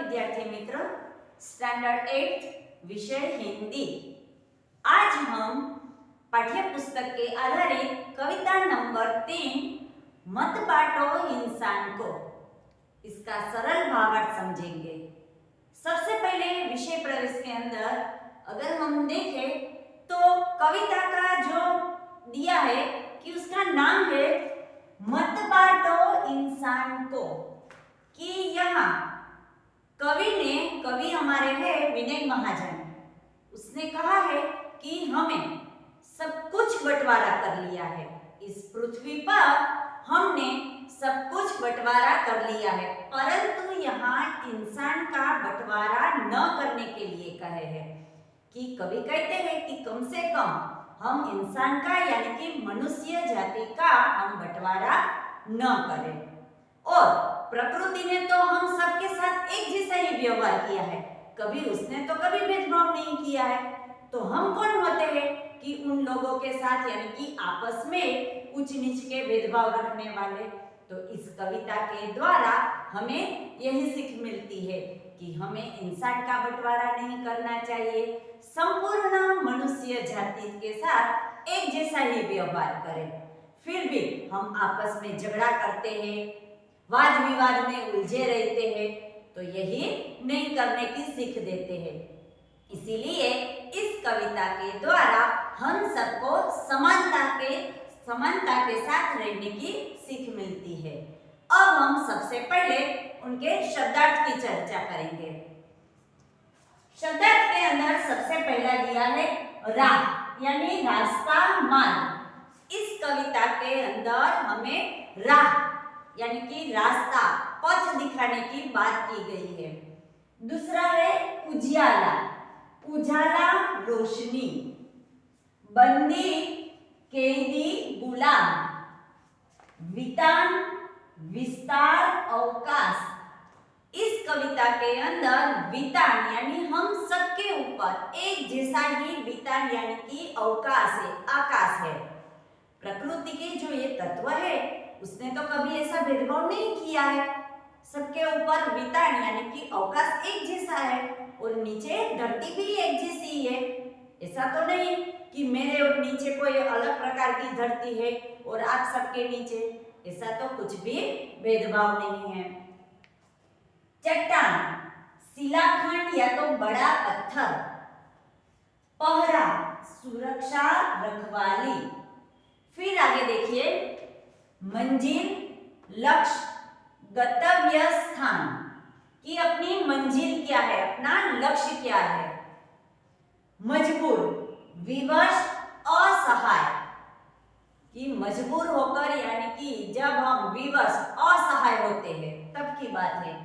विद्यार्थी मित्र, स्टैंडर्ड 8 विषय हिंदी। आज हम पाठ्य पुस्तक के आधारित कविता नंबर 3 मत बांटो इंसान को, इसका सरल भावार्थ समझेंगे। सबसे पहले विषय प्रवेश के अंदर अगर हम देखें तो कविता का जो दिया है कि उसका नाम है मत बांटो इंसान को, कि यहाँ कवि हमारे हैं विनय महाजन, उसने कहा है कि हमें सब कुछ बंटवारा कर लिया है, इस पृथ्वी पर हमने सब कुछ बंटवारा कर लिया है, परंतु यहाँ इंसान का बंटवारा न करने के लिए कहे हैं। कि कवि कहते हैं कि कम से कम हम इंसान का यानी कि मनुष्य जाति का हम बंटवारा न करें। और प्रकृति ने तो हम सबके साथ एक जैसा ही व्यवहार किया है, कभी उसने तो कभी भेदभाव नहीं किया है। तो हम कौन होते हैं कि उन लोगों के साथ यानी कि आपस में ऊंच नीच के भेदभाव रखने वाले। तो इस कविता के द्वारा हमें यही सीख मिलती है कि हमें इंसान का बंटवारा नहीं करना चाहिए, संपूर्ण मनुष्य जाति के साथ एक जैसा ही व्यवहार करें। फिर भी हम आपस में झगड़ा करते हैं, वाद विवाद में उलझे रहते हैं, तो यही नहीं करने की सीख देते हैं। इसीलिए इस कविता के द्वारा हम सबको समानता के साथ रहने की सीख मिलती है। अब हम सबसे पहले उनके शब्दार्थ की चर्चा करेंगे। शब्दार्थ के अंदर सबसे पहला दिया है राह यानी रास्ता मार्ग। इस कविता के अंदर हमें राह यानी कि रास्ता पथ दिखाने की बात की गई है। दूसरा है उजियाला, उजाला रोशनी, बंदी कैदी गुलाम, वितान विस्तार अवकाश। इस कविता के अंदर वितान यानी हम सबके ऊपर एक जैसा ही वितान यानी कि अवकाश है, आकाश है। प्रकृति के जो ये तत्व है उसने तो कभी ऐसा भेदभाव नहीं किया है, सबके ऊपर वितान यानी कि अवकाश एक जैसा है और नीचे धरती भी एक जैसी है। ऐसा तो नहीं कि मेरे और नीचे कोई अलग प्रकार की धरती है और आप सबके नीचे, ऐसा तो कुछ भी भेदभाव नहीं है। चट्टान, शिलाखंड या तो बड़ा पत्थर, पहरा सुरक्षा रखवाली। फिर आगे देखिए मंजिल लक्ष्य गंतव्य स्थान, कि अपनी मंजिल क्या है, अपना लक्ष्य क्या है। मजबूर विवश असहाय, कि मजबूर होकर यानी कि जब हम विवश असहाय होते हैं तब की बात है।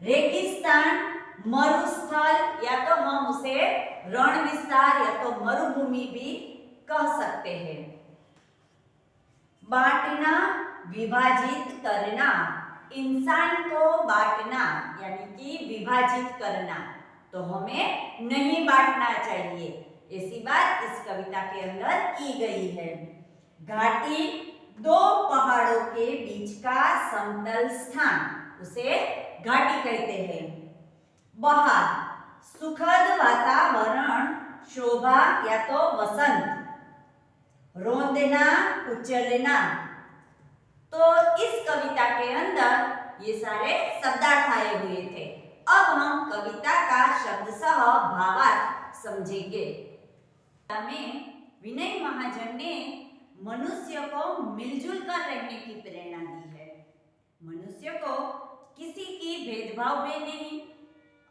रेगिस्तान मरुस्थल या तो हम उसे रण विस्तार या तो मरुभूमि भी कह सकते हैं। बांटना विभाजित करना, इंसान को बांटना यानी कि विभाजित करना, तो हमें नहीं बांटना चाहिए, ऐसी बात इस कविता के अंदर की गई है। घाटी दो पहाड़ों के बीच का समतल स्थान, उसे घाटी कहते हैं। बहार सुखद वातावरण, शोभा या तो वसंत। रोंदना कुचलना, तो इस कविता के अंदर ये सारे शब्दार्थ आए हुए थे। अब हम कविता का शब्दशः भावार्थ समझेंगे। में विनय महाजन ने मनुष्य को मिलजुल कर रहने की प्रेरणा दी है। मनुष्य को किसी की भेदभाव में नहीं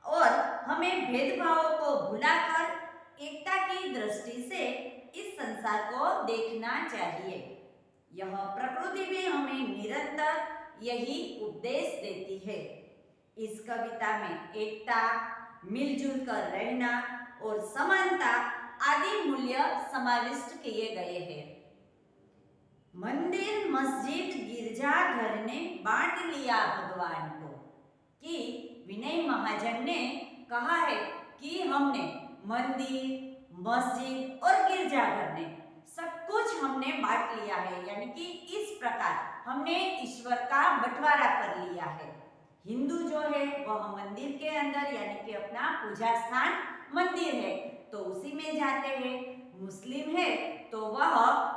और हमें भेदभाव को भुलाकर एकता की दृष्टि से इस संसार को देखना चाहिए। यह प्रकृति भी हमें निरंतर यही उपदेश देती है। इस कविता में एकता, मिलजुल कर रहना और समानता आदि मूल्य समाविष्ट किए गए हैं। मंदिर मस्जिद गिरजाघर ने बांट लिया भगवान को, कि विनय महाजन ने कहा है कि हमने मंदिर मस्जिद और गिरजाघर ने सब कुछ हमने बांट लिया है, यानी कि इस प्रकार हमने ईश्वर का बंटवारा कर लिया है। हिंदू जो है वह मंदिर के अंदर यानी कि अपना पूजा स्थान मंदिर है तो उसी में जाते हैं। मुस्लिम है तो वह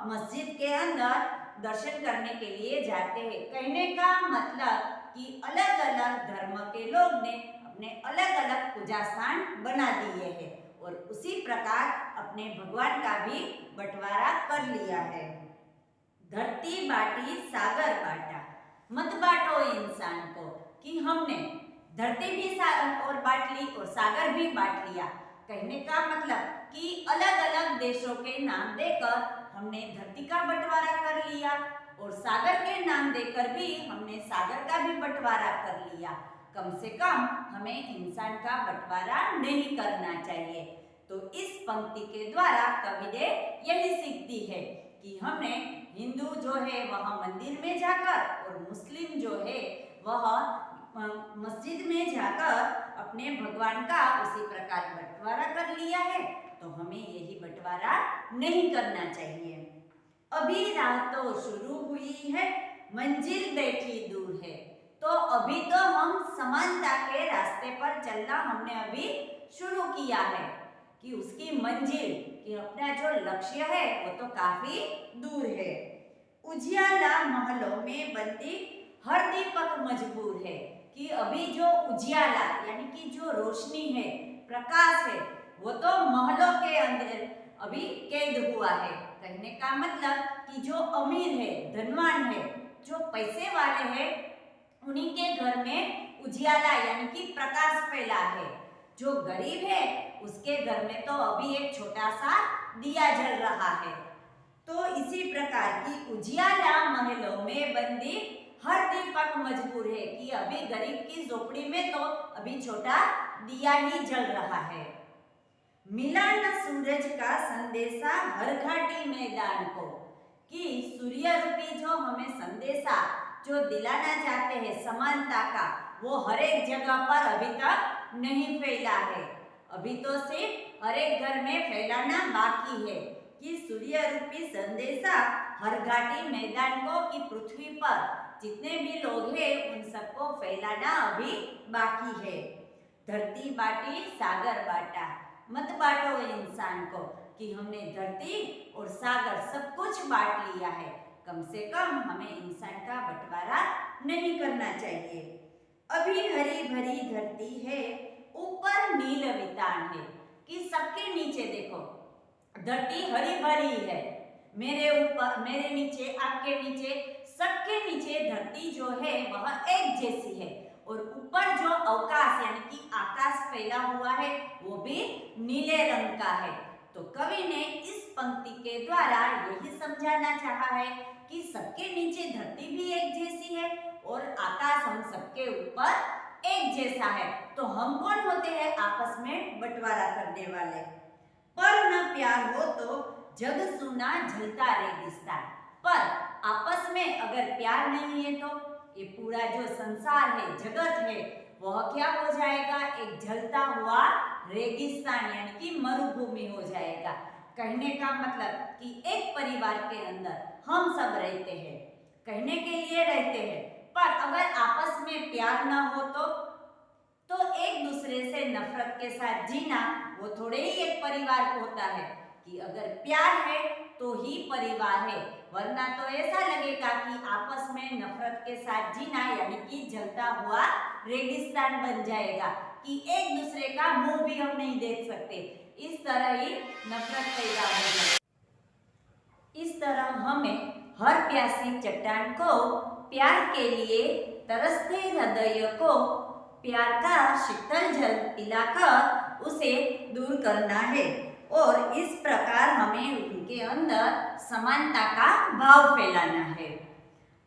मस्जिद के अंदर दर्शन करने के लिए जाते हैं। कहने का मतलब कि अलग अलग धर्म के लोग ने अपने अलग अलग पूजा स्थान बना दिए हैं और उसी प्रकार अपने भगवान का भी बंटवारा कर लिया है। धरती बांटी सागर बांटा, मत बांटो इंसान को, कि हमने धरती भी और बांट ली और सागर भी बांट लिया। कहने का मतलब कि अलग अलग देशों के नाम देकर हमने धरती का बंटवारा कर लिया और सागर के नाम देकर भी हमने सागर का भी बंटवारा कर लिया। कम से कम हमें इंसान का बंटवारा नहीं करना चाहिए। तो इस पंक्ति के द्वारा कवि ने यही सीख दी है कि हमने हिंदू जो है वह मंदिर में जाकर और मुस्लिम जो है वह मस्जिद में जाकर अपने भगवान का उसी प्रकार बंटवारा कर लिया है तो हमें यही बंटवारा नहीं करना चाहिए। अभी राह तो शुरू हुई है, मंजिल बैठी दूर है। तो अभी तो हम समानता के रास्ते पर चलना हमने अभी शुरू किया है कि उसकी मंजिल कि अपना जो लक्ष्य है वो तो काफी दूर है। उजियाला महलों में बंदी हर दीपक मजबूर है, कि अभी जो उजियाला यानी कि जो रोशनी है, प्रकाश है, वो तो महलों के अंदर अभी कैद हुआ है। कहने का मतलब कि जो अमीर है, धनवान है, जो पैसे वाले हैं, उन्हीं के घर में उजियाला यानी कि प्रकाश फैला है। जो गरीब है उसके घर में तो अभी एक छोटा सा दिया जल रहा है। तो इसी प्रकार की उजियाला महलों में बंदी हर दीपक मजबूर है, कि अभी गरीब की झोपड़ी में तो अभी छोटा दिया ही जल रहा है। मिला न सूरज का संदेशा हर घाटी मैदान को, कि सूर्य रूपी जो हमें संदेशा जो दिलाना चाहते हैं समानता का, वो हर एक जगह पर अभी तक नहीं फैला है। अभी तो सिर्फ हर एक घर में फैलाना बाकी है कि सूर्य रूपी संदेशा हर घाटी मैदान को, कि पृथ्वी पर जितने भी लोग हैं उन सबको फैलाना अभी बाकी है। धरती बांटी सागर बांटा, मत बांटो इंसान को, कि हमने धरती और सागर सब कुछ बांट लिया है। कम से कम हमें इंसान का बंटवारा नहीं करना चाहिए। अभी हरी भरी धरती है, ऊपर नील वितान है, कि सबके नीचे देखो धरती हरी भरी है, मेरे ऊपर, मेरे नीचे, आपके नीचे, सबके नीचे धरती जो है वह एक जैसी है और ऊपर जो अवकाश यानी कि आकाश फैला हुआ है वो भी नीले रंग का है। तो कवि ने इस पंक्ति के द्वारा यही समझाना चाहा है कि सबके नीचे धरती भी एक जैसी है और आकाश हम सबके ऊपर एक जैसा है। तो हम कौन होते हैं आपस में बंटवारा करने वाले। पर न प्यार हो तो जग सुना झलता रेगिस्तान, पर आपस में अगर प्यार नहीं है तो ये पूरा जो संसार है, जगत है, वह क्या हो जाएगा, एक जलता हुआ रेगिस्तान यानी कि मरुभूमि हो जाएगा। कहने का मतलब कि एक परिवार के अंदर हम सब रहते हैं, कहने के लिए रहते हैं, पर अगर आपस में प्यार ना हो तो एक दूसरे से नफरत के साथ जीना वो थोड़े ही एक परिवार होता है। कि अगर प्यार है तो ही परिवार है, वरना तो ऐसा लगेगा कि आपस में नफरत के साथ जीना यानी कि जलता हुआ रेगिस्तान बन जाएगा, कि एक दूसरे का मुंह भी हम नहीं देख सकते। इस तरह ही नफरत पैदा हो जाए। इस तरह हमें हर प्यासी चट्टान को प्यार के लिए तरसते हृदय को प्यार का शीतल जल पिलाकर उसे दूर करना है और इस प्रकार हमें उनके अंदर समानता का भाव फैलाना है।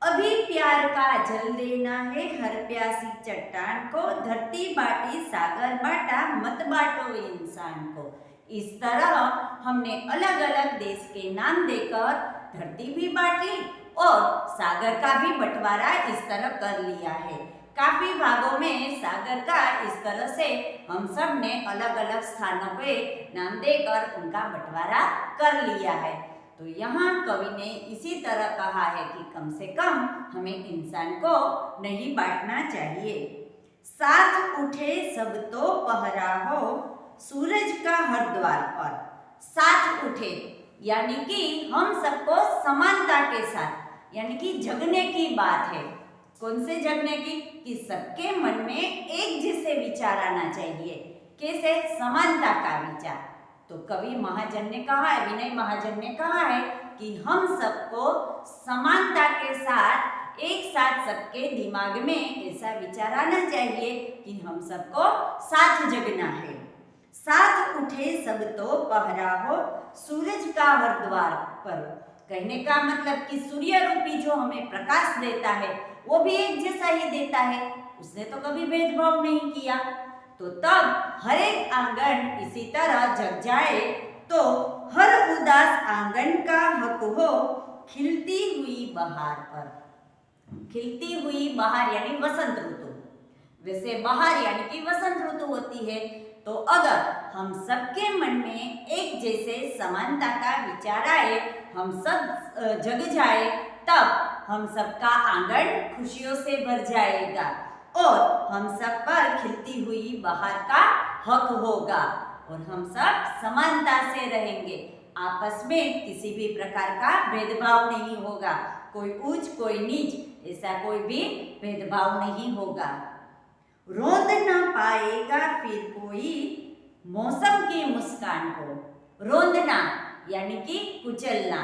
अभी प्यार का जल देना है हर प्यासी चट्टान को, धरती बांटी सागर बांटा, मत बांटो इंसान को। इस तरह हमने अलग अलग देश के नाम देकर धरती भी बांट ली और सागर का भी बंटवारा इस तरह कर लिया है। काफी भागों में सागर का इस तरह से हम सब ने अलग अलग स्थानों पे नाम देकर उनका बंटवारा कर लिया है। तो यहाँ कवि ने इसी तरह कहा है कि कम से कम हमें इंसान को नहीं बांटना चाहिए। साथ उठे सब तो पहरा हो सूरज का हर द्वार पर। साथ उठे यानी कि हम सबको समानता के साथ, यानी कि जगने की बात है। कौन से जगने की? कि सबके मन में एक जैसे विचार आना चाहिए। कैसे? समानता का विचार। तो कवि महाजन ने कहा है, विनय महाजन ने कहा है कि हम सबको समानता के साथ एक साथ सबके दिमाग में ऐसा विचार आना चाहिए कि हम सबको साथ जगना है। साथ उठे सब तो पहरा हो सूरज का हर द्वार पर। कहने का मतलब कि सूर्य रूपी जो हमें प्रकाश देता है वो भी एक जैसा ही देता है, उसने तो कभी भेदभाव नहीं किया। तो तब हर एक आंगन इसी तरह जग जाए तो हर उदास आंगन का हक हो खिलती हुई बहार पर। खिलती हुई बहार यानी वसंत ऋतु। वैसे बहार यानी कि वसंत ऋतु होती है। तो अगर हम सबके मन में एक जैसे समानता का विचार आए, हम सब जग जाए, तब हम सबका आंगन खुशियों से भर जाएगा और हम सब पर खिलती हुई बहार का हक होगा और हम सब समानता से रहेंगे। आपस में किसी भी प्रकार का भेदभाव नहीं होगा, कोई ऊंच कोई नीच ऐसा कोई भी भेदभाव नहीं होगा। रोंद ना पाएगा फिर कोई मौसम की मुस्कान को। रोंदना यानी कि कुचलना।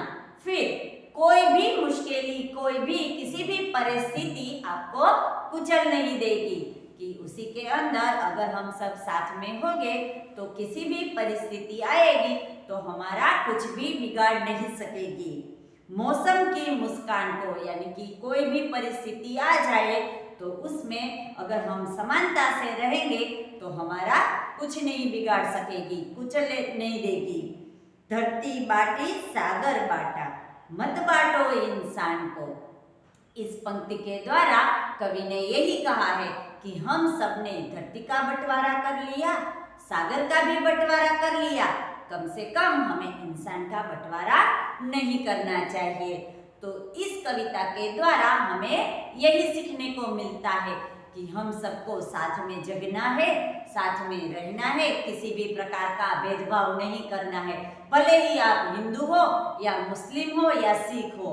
फिर कोई भी मुश्किली, कोई भी किसी भी परिस्थिति आपको कुचल नहीं देगी कि उसी के अंदर अगर हम सब साथ में होंगे तो किसी भी परिस्थिति आएगी तो हमारा कुछ भी बिगाड़ नहीं सकेगी। मौसम की मुस्कान को यानी कि कोई भी परिस्थिति आ जाए तो उसमें अगर हम समानता से रहेंगे तो हमारा कुछ नहीं बिगाड़ सकेगी, कुचल नहीं देगी। धरती बाटी सागर बाटा मत बांटो इंसान को। इस पंक्ति के द्वारा कवि ने यही कहा है कि हम सब ने धरती का बंटवारा कर लिया, सागर का भी बंटवारा कर लिया, कम से कम हमें इंसान का बंटवारा नहीं करना चाहिए। तो इस कविता के द्वारा हमें यही सीखने को मिलता है कि हम सबको साथ में जगना है, साथ में रहना है, किसी भी प्रकार का भेदभाव नहीं करना है। भले ही आप हिंदू हो या मुस्लिम हो या सिख हो,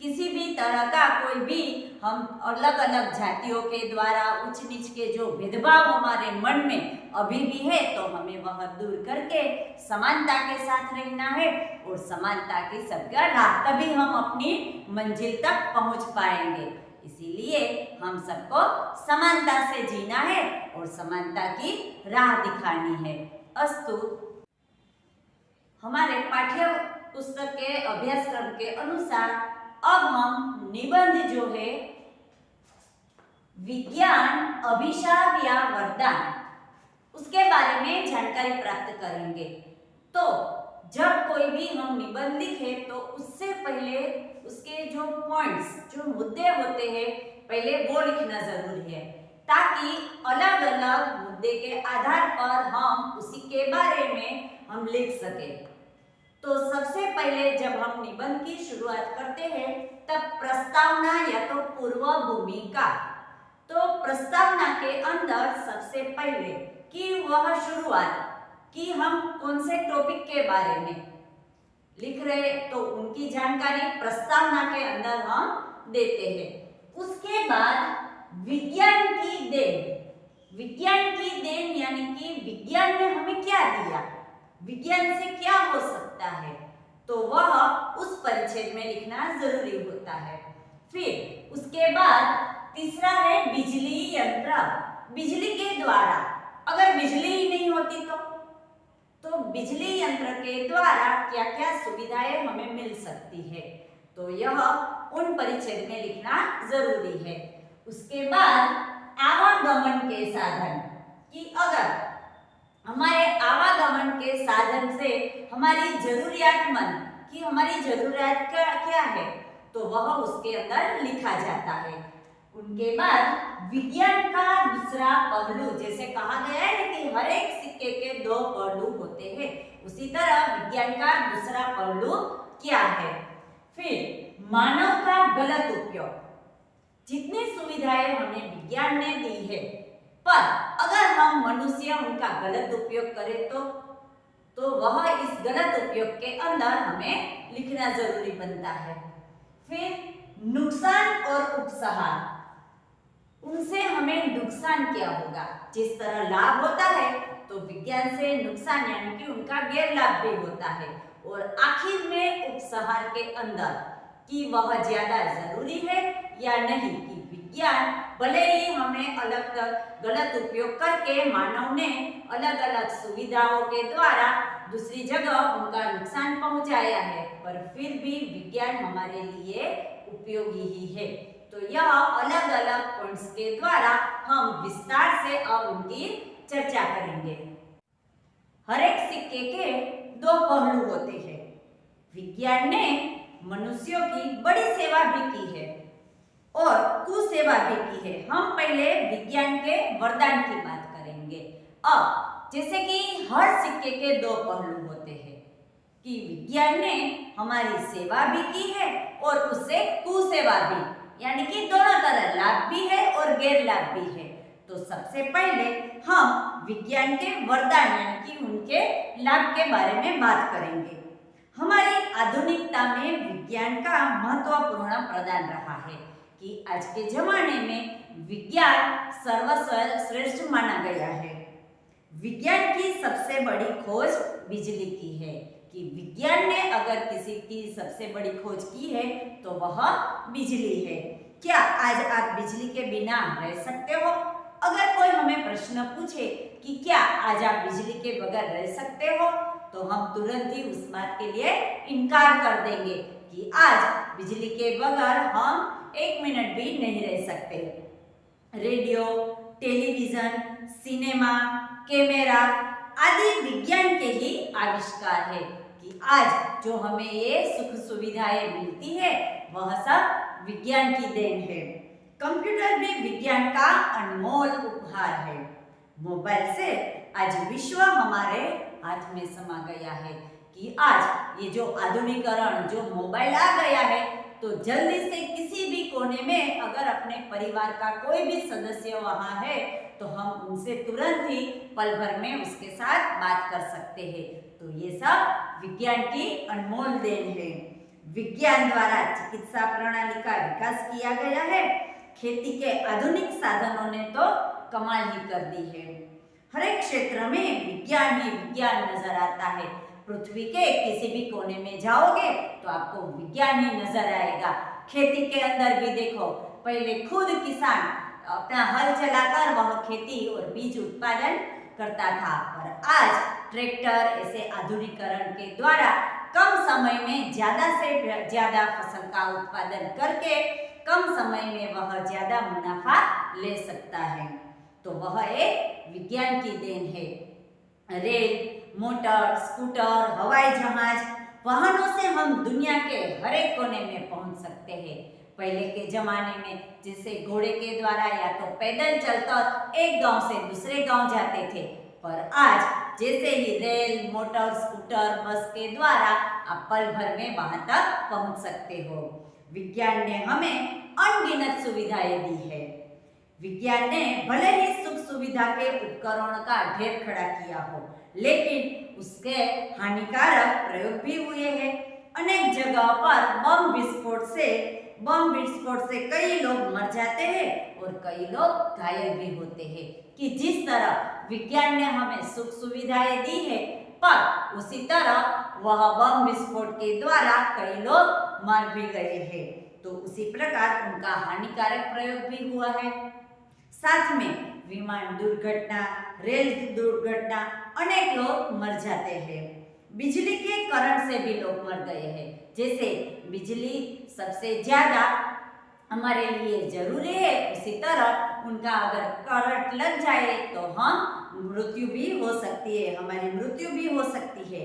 किसी भी तरह का कोई भी हम अलग अलग जातियों के द्वारा उच्च नीच के जो भेदभाव हमारे मन में अभी भी है तो हमें वह दूर करके समानता के साथ रहना है और समानता की सबका राह, तभी हम अपनी मंजिल तक पहुंच पाएंगे। इसीलिए हम सबको समानता से जीना है और समानता की राह दिखानी है। अस्तु। हमारे पाठ्य पुस्तक के अभ्यासक्रम के अनुसार अब हम निबंध जो है विज्ञान अभिशाप या वरदान, उसके बारे में जानकारी प्राप्त करेंगे। तो जब कोई भी हम निबंध लिखे तो उससे पहले उसके जो पॉइंट्स, जो मुद्दे होते हैं, पहले वो लिखना जरूरी है ताकि अलग अलग मुद्दे के आधार पर हम उसी के बारे में हम लिख सकें। तो सबसे पहले जब हम निबंध की शुरुआत करते हैं तब प्रस्तावना या तो पूर्व भूमिका, तो प्रस्तावना के अंदर सबसे पहले कि वह शुरुआत कि हम कौन से टॉपिक के बारे में लिख रहे तो उनकी जानकारी प्रस्तावना के अंदर हम देते हैं। उसके बाद विज्ञान की देन। विज्ञान की देन यानी कि विज्ञान ने हमें क्या दिया, विज्ञान से क्या हो सकता है, तो वह उस परिच्छेद में लिखना जरूरी होता है। फिर उसके बाद तीसरा है बिजली यंत्र। बिजली के द्वारा, अगर बिजली ही नहीं होती तो बिजली यंत्र के द्वारा क्या क्या सुविधाएं हमें मिल सकती है, तो यह उन परिच्छेद में लिखना जरूरी है। उसके बाद आवागमन के साधन, कि अगर हमारे आवागमन के साधन से हमारी जरूरियातमंद कि हमारी जरूरत क्या है तो वह उसके अंदर लिखा जाता है। उनके बाद विज्ञान का दूसरा पहलू, जैसे कहा गया है कि हर एक सिक्के के दो पहलू होते हैं, उसी तरह विज्ञान का दूसरा पहलू क्या है। फिर मानव का गलत उपयोग। जितनी सुविधाएं हमें विज्ञान ने दी है पर अगर हम मनुष्य उनका गलत उपयोग करें तो वह इस गलत उपयोग के अंदर हमें लिखना जरूरी बनता है। फिर नुकसान और उपसहार, उनसे हमें नुकसान क्या होगा। जिस तरह लाभ होता है तो विज्ञान से नुकसान यानी कि उनका गैर लाभ भी होता है। और आखिर में उपसहार के अंदर कि वह ज्यादा जरूरी है या नहीं, कि विज्ञान भले ही हमें अलग अलग गलत उपयोग करके मानव ने अलग अलग सुविधाओं के द्वारा दूसरी जगह उनका नुकसान पहुंचाया है, पर फिर भी विज्ञान हमारे लिए उपयोगी ही है। तो यह अलग अलग पॉइंट्स के द्वारा हम विस्तार से अब उनकी चर्चा करेंगे। हर एक सिक्के के दो पहलू होते हैं। विज्ञान ने मनुष्यों की बड़ी सेवा भी की है और कुसेवा भी की है। हम पहले विज्ञान के वरदान की बात करेंगे। अब जैसे कि हर सिक्के के दो पहलू होते हैं कि विज्ञान ने हमारी सेवा भी की है और उससे कुसेवा भी, यानी कि दोनों तरह लाभ भी है और गैर लाभ भी है। तो सबसे पहले हम विज्ञान के वरदान यानी कि उनके लाभ के बारे में बात करेंगे। हमारी आधुनिकता में विज्ञान का महत्वपूर्ण प्रदान रहा है कि आज के जमाने में विज्ञान सर्वश्रेष्ठ माना गया है। विज्ञान की सबसे बड़ी खोज बिजली की है कि विज्ञान ने अगर किसी की सबसे बड़ी खोज की है तो वह बिजली है। क्या आज आप बिजली के बिना रह सकते हो? अगर कोई हमें प्रश्न पूछे कि क्या आज आप बिजली के बगैर रह सकते हो, तो हम तुरंत ही उस बात के लिए इनकार कर देंगे कि आज बिजली के बगैर हम एक मिनट भी नहीं रह सकते। रेडियो, टेलीविजन, सिनेमा, कैमरा आदि विज्ञान के ही आविष्कार है कि आज जो हमें ये सुख सुविधाएं मिलती है वह सब विज्ञान की देन है। कंप्यूटर भी विज्ञान का अनमोल उपहार है। मोबाइल से आज विश्व हमारे हाथ में समा गया है कि आज ये जो आधुनिकीकरण जो मोबाइल आ गया है तो जल्दी से किसी भी कोने में अगर अपने परिवार का कोई भी सदस्य वहाँ है तो हम उनसे तुरंत ही पल भर में उसके साथ बात कर सकते हैं। तो ये सब विज्ञान की अनमोल देन है। विज्ञान द्वारा चिकित्सा प्रणाली का विकास किया गया है। खेती के आधुनिक साधनों ने तो कमाल ही कर दी है। हर एक क्षेत्र में विज्ञान ही विज्ञान नजर आता है। पृथ्वी के किसी भी कोने में जाओगे तो आपको विज्ञान ही नजर आएगा। खेती के अंदर भी देखो, पहले खुद किसान अपना हल चलाकर वह खेती और बीज उत्पादन करता था, पर आज ट्रैक्टर ऐसे आधुनिकीकरण के द्वारा कम समय में ज्यादा से ज्यादा फसल का उत्पादन करके कम समय में वह ज्यादा मुनाफा ले सकता है। तो वह एक विज्ञान की देन है। रेल, मोटर, स्कूटर, हवाई जहाज, वाहनों से हम दुनिया के हर एक कोने में पहुंच सकते हैं। पहले के जमाने में जैसे घोड़े के द्वारा या तो पैदल चलकर एक गांव से दूसरे गांव जाते थे, पर आज जैसे ही रेल, मोटर, स्कूटर, बस के द्वारा आप पल भर में वहां तक पहुंच सकते हो। विज्ञान ने हमें अनगिनत सुविधाएं दी है। विज्ञान ने भले ही सुख सुविधा के उपकरणों का ढेर खड़ा किया हो, लेकिन उसके हानिकारक प्रयोग भी हुए हैं। अनेक जगह पर बम विस्फोट से कई लोग मर जाते हैं और कई लोग घायल भी होते हैं। कि जिस तरह विज्ञान ने हमें सुख सुविधाएं दी है, पर उसी तरह वह बम विस्फोट के द्वारा कई लोग मर भी गए हैं। तो उसी प्रकार उनका हानिकारक प्रयोग भी हुआ है। साथ में विमान दुर्घटना, रेल दुर्घटना, अनेक लोग मर जाते हैं। बिजली के करंट से भी लोग मर गए हैं। जैसे बिजली सबसे ज्यादा हमारे लिए जरूरी है, उसी तरह उनका अगर करंट लग जाए तो हम मृत्यु भी हो सकती है, हमारी मृत्यु भी हो सकती है।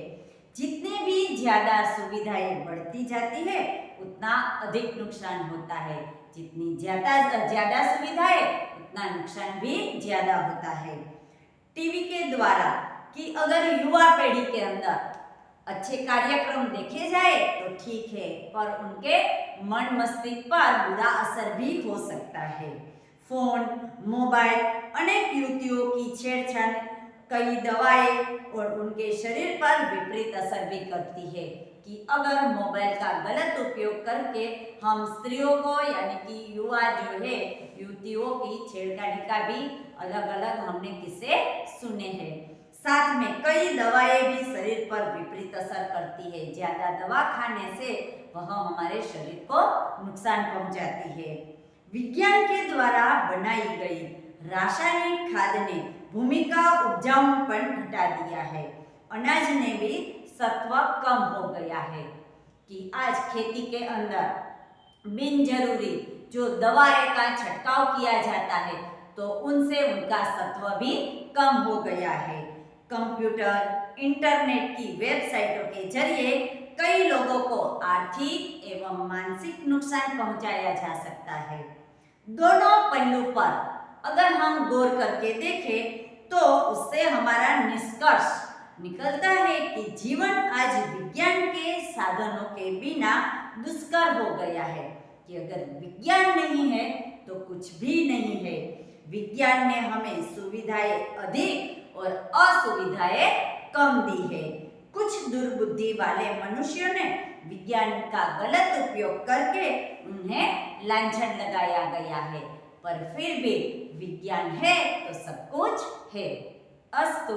जितने भी ज्यादा सुविधाएं बढ़ती जाती है उतना अधिक नुकसान होता है। जितनी ज्यादा सुविधाएं उतना नुकसान भी ज्यादा होता है। टीवी के द्वारा कि अगर युवा पीढ़ी के अंदर अच्छे कार्यक्रम देखे जाए तो ठीक है, पर उनके मन मस्तिष्क पर बुरा असर भी हो सकता है। फोन, मोबाइल अनेक युवतियों की छेड़छाड़, कई दवाएं और उनके शरीर पर विपरीत असर भी करती है कि अगर मोबाइल का गलत उपयोग करके हम स्त्रियों को यानी कि युवा जो है युवतियों की छेड़खानी का भी अलग अलग हमने किस्से सुने हैं। साथ में कई दवाएं भी शरीर पर विपरीत असर करती है। ज्यादा दवा खाने से वह हमारे शरीर को नुकसान पहुंचाती है। विज्ञान के द्वारा बनाई गई रासायनिक खाद ने भूमि का उपजाऊपन घटा दिया है। अनाज ने भी सत्व कम हो गया है कि आज खेती के अंदर बिन जरूरी जो दवाएं का छिड़काव किया जाता है तो उनसे उनका सत्व भी कम हो गया है। कंप्यूटर, इंटरनेट की वेबसाइटों के जरिए कई लोगों को आर्थिक एवं मानसिक नुकसान पहुंचाया जा सकता है। दोनों पहलू पर अगर हम गौर करके देखें तो उससे हमारा निष्कर्ष निकलता है कि जीवन आज विज्ञान के साधनों के बिना दुष्कर हो गया है कि अगर विज्ञान नहीं है तो कुछ भी नहीं है। विज्ञान ने हमें सुविधाएं अधिक और असुविधाएं कम दी है। कुछ दुर्बुद्धि वाले मनुष्यों ने विज्ञान का गलत उपयोग करके उन्हें लांछन लगाया गया है, पर फिर भी विज्ञान है तो सब कुछ है। अस्तु।